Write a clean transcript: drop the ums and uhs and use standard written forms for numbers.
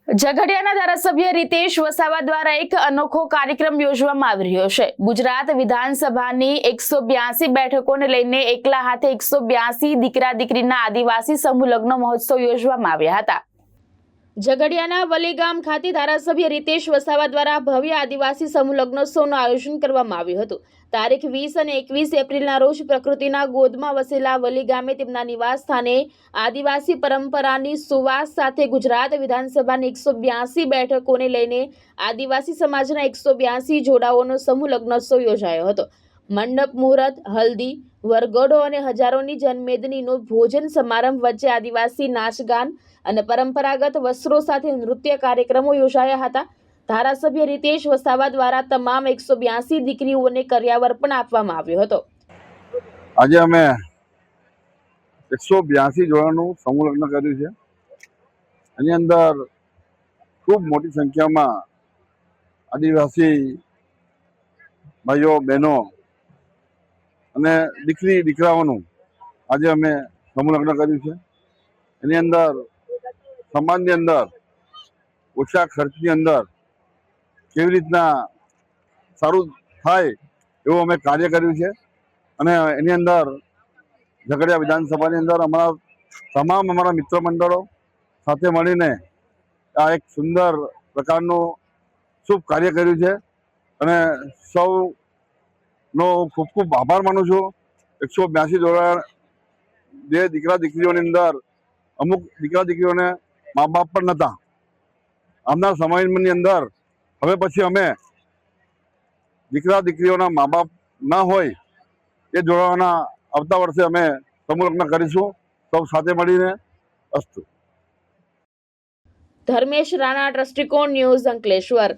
ઝઘડિયાના ધારાસભ્ય રીતેશ વસાવા દ્વારા એક અનોખો કાર્યક્રમ યોજવામાં આવી રહ્યો છે। ગુજરાત વિધાનસભાની 182 બેઠકોને લઈને એકલા હાથે 182 દીકરા દીકરીના આદિવાસી સમૂહ લગ્ન મહોત્સવ યોજવામાં આવ્યા હતા। ઝઘડિયાના વલીગામ ખાતે ધારાસભ્ય રીતેશ વસાવા દ્વારા ભવ્ય આદિવાસી સમૂહ લગ્નોત્સવનું આયોજન કરવામાં આવ્યું હતું। તારીખ 20 અને 21 એપ્રિલના રોજ પ્રકૃતિના ગોદમાં વસેલા વલી ગામે તેમના નિવાસ સ્થાને આદિવાસી પરંપરાની સુવાસ સાથે ગુજરાત વિધાનસભાની 182 બેઠકોને લઈને આદિવાસી સમાજના 182 જોડાઓનો સમૂહ લગ્નોત્સવ યોજાયો હતો। મંડપ મુહૂર્ત, હલ્દી, વરઘોડો અને હજારોની જનમેદનીનો ભોજન સમારંભ વચ્ચે આદિવાસી નાચગાન અને પરંપરાગત વસ્ત્રો સાથે નૃત્ય કાર્યક્રમો યોજાયા હતા। ધારાસભ્ય રીતેશ વસાવા દ્વારા તમામ 182 દીકરીઓને કર્યાવર પણ આપવામાં આવ્યો હતો। આજે અમે 182 જોડાનું સમૂહ લગ્ન કર્યું છે। એની અંદર ખૂબ મોટી સંખ્યામાં આદિવાસી ભાઈઓ બહેનો અને દીકરાઓનું આજે અમે સમૂહ લગ્ન કર્યું છે। એની અંદર સમાજની અંદર ઓછા ખર્ચની અંદર કેવી રીતના સારું થાય એવું અમે કાર્ય કર્યું છે। અને એની અંદર ઝઘડિયા વિધાનસભાની અંદર અમારા મિત્ર મંડળો સાથે મળીને આ એક સુંદર પ્રકારનું શુભ કાર્ય કર્યું છે। અને સૌનો ખૂબ ખૂબ આભાર માનું છું। 182 જોડા જે દીકરા દીકરીઓની અંદર અમુક દીકરા દીકરીઓને મા બાપ પણ નહોતા। આમના સમયની અંદર હવે પછી અમે દીકરા દીકરીઓના મા બાપ ના હોય એ જોડાવાના આવતા વર્ષે અમે સમૂહ લગ્ન કરીશું સૌ સાથે મળીને। અસ્તુ। ધર્મેશ રાણા, દ્રષ્ટિકોણ ન્યૂઝ, અંકલેશ્વર।